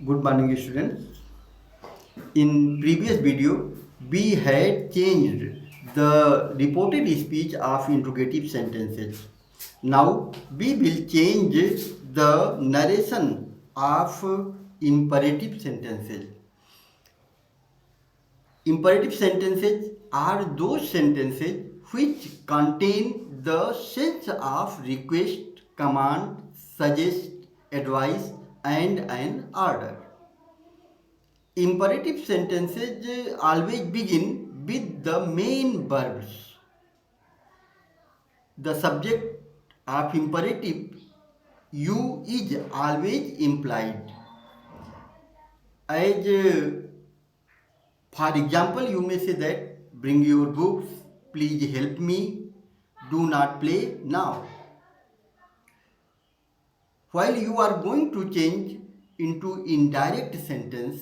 Good morning, students. In previous video, we had changed the reported speech of interrogative sentences. Now we will change the narration of imperative sentences. Imperative sentences are those sentences which contain the sense of request, command, suggest, advice, and an order. Imperative sentences always begin with the main verbs. The subject of imperative you is always implied. As for example, you may say that bring your books, please help me, do not play now. While you are going to change into indirect sentence,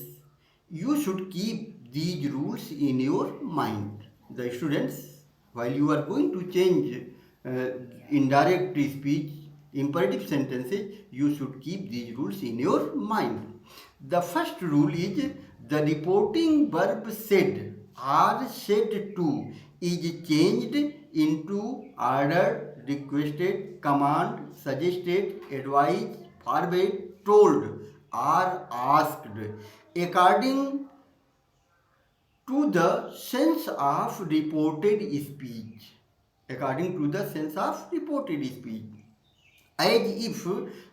you should keep these rules in your mind. The students, while you are going to change indirect speech, imperative sentences, you should keep these rules in your mind. The first rule is the reporting verb said or said to is changed into ordered, requested, command, suggested, advised, forbade, told, or asked according to the sense of reported speech. According to the sense of reported speech. As if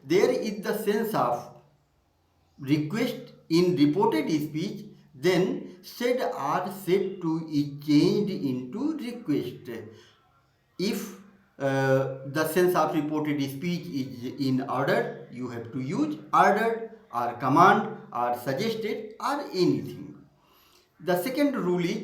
there is the sense of request in reported speech, then said or said to is changed into request. If the sense of reported speech is in order, you have to use ordered or command or suggested or anything. The second rule is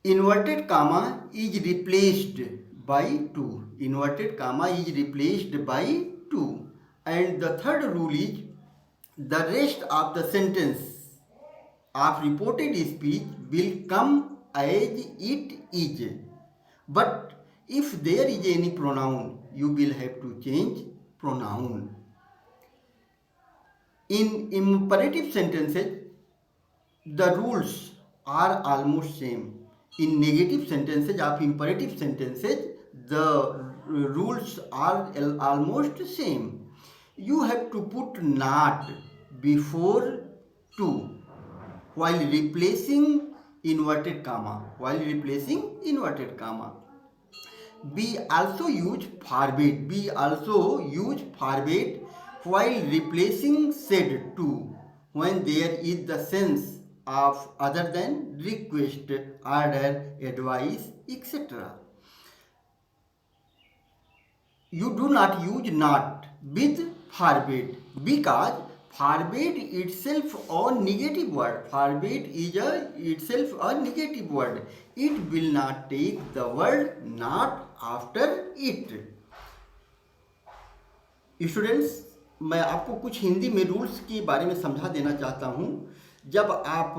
inverted comma is replaced by to. Inverted comma is replaced by to. And the third rule is the rest of the sentence of reported speech will come as it is. But if there is any pronoun, you will have to change pronoun. In imperative sentences, the rules are almost same. In negative sentences of imperative sentences, the rules are almost same. You have to put not before to while replacing inverted comma. We also use forbade. While replacing said to when there is the sense of other than request, order, advice, etc. You do not use not with forbade because forbade itself a negative word. Forbade is itself a negative word. It will not take the word not after it. Students, मैं आपको कुछ हिंदी में rules के बारे में समझा देना चाहता हूँ। जब आप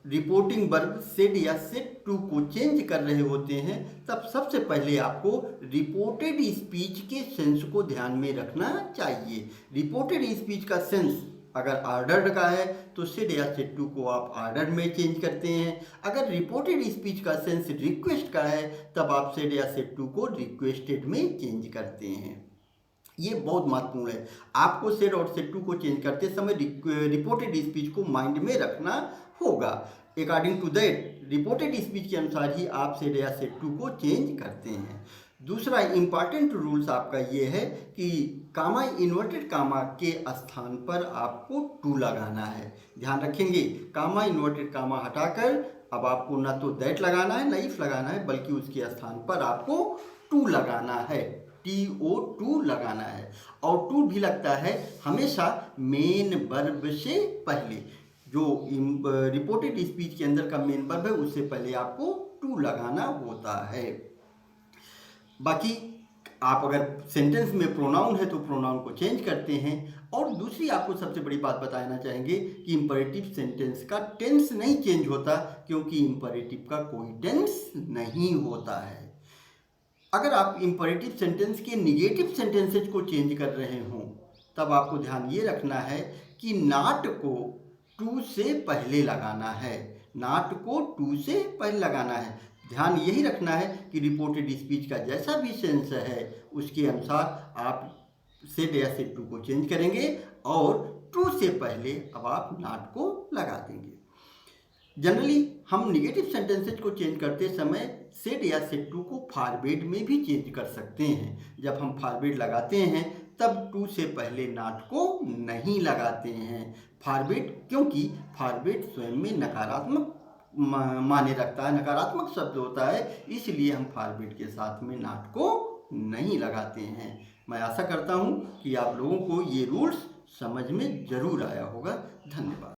रिपोर्टिंग वर्ब सेड या सेड टू को चेंज कर रहे होते हैं तब सबसे पहले आपको रिपोर्टेड स्पीच के सेंस को ध्यान में रखना चाहिए। रिपोर्टेड स्पीच का सेंस अगर ऑर्डर्ड का है तो सेड या सेड टू को आप ऑर्डर में चेंज करते हैं। अगर रिपोर्टेड स्पीच का सेंस रिक्वेस्ट का है तब आप सेड या सेड टू को रिक्वेस्टेड में चेंज करते हैं। ये बहुत महत्वपूर्ण है। आपको सेड और सेड टू को चेंज करते समय रिपोर्टेड स्पीच को माइंड में रखना होगा। According to that reported speech के अनुसार ही आप सेड या सेड टू को चेंज करते हैं। दूसरा इम्पॉर्टेंट रूल्स आपका ये है कि कामा इन्वर्टेड कामा के स्थान पर आपको टू लगाना है। ध्यान रखेंगे, कामा इन्वर्टेड कामा हटाकर अब आपको ना तो दैट लगाना है ना इफ लगाना है, बल्कि उसके स्थान पर आपको टू लगाना है। TO2 लगाना है। और टू भी लगता है हमेशा मेन वर्ब से पहले। जो रिपोर्टेड स्पीच के अंदर का मेन वर्ब है उससे पहले आपको टू लगाना होता है। बाकी आप अगर सेंटेंस में प्रोनाउन है तो प्रोनाउन को चेंज करते हैं। और दूसरी आपको सबसे बड़ी बात बताना चाहेंगे कि इंपरेटिव सेंटेंस का टेंस नहीं चेंज होता, क्योंकि इंपरेटिव का कोई टेंस नहीं होता है। अगर आप इंपरेटिव सेंटेंस के निगेटिव सेंटेंसेज को चेंज कर रहे हों तब आपको ध्यान ये रखना है कि नाट को टू से पहले लगाना है, नाट को टू से पहले लगाना है। ध्यान यही रखना है कि रिपोर्टेड स्पीच का जैसा भी सेंस है उसके अनुसार आप सेड या सेड टू को चेंज करेंगे और टू से पहले अब आप नाट को लगा देंगे। जनरली हम निगेटिव सेंटेंसेज को चेंज करते समय सेड या सेड टू को फॉरवर्ड में भी चेंज कर सकते हैं। जब हम फॉरवर्ड लगाते हैं तब टू से पहले नाट को नहीं लगाते हैं फॉरवर्ड, क्योंकि फॉरवर्ड स्वयं में नकारात्मक माने रखता है, नकारात्मक शब्द होता है, इसलिए हम फॉरवर्ड के साथ में नाट को नहीं लगाते हैं। मैं आशा करता हूँ कि आप लोगों को ये रूल्स समझ में ज़रूर आया होगा। धन्यवाद।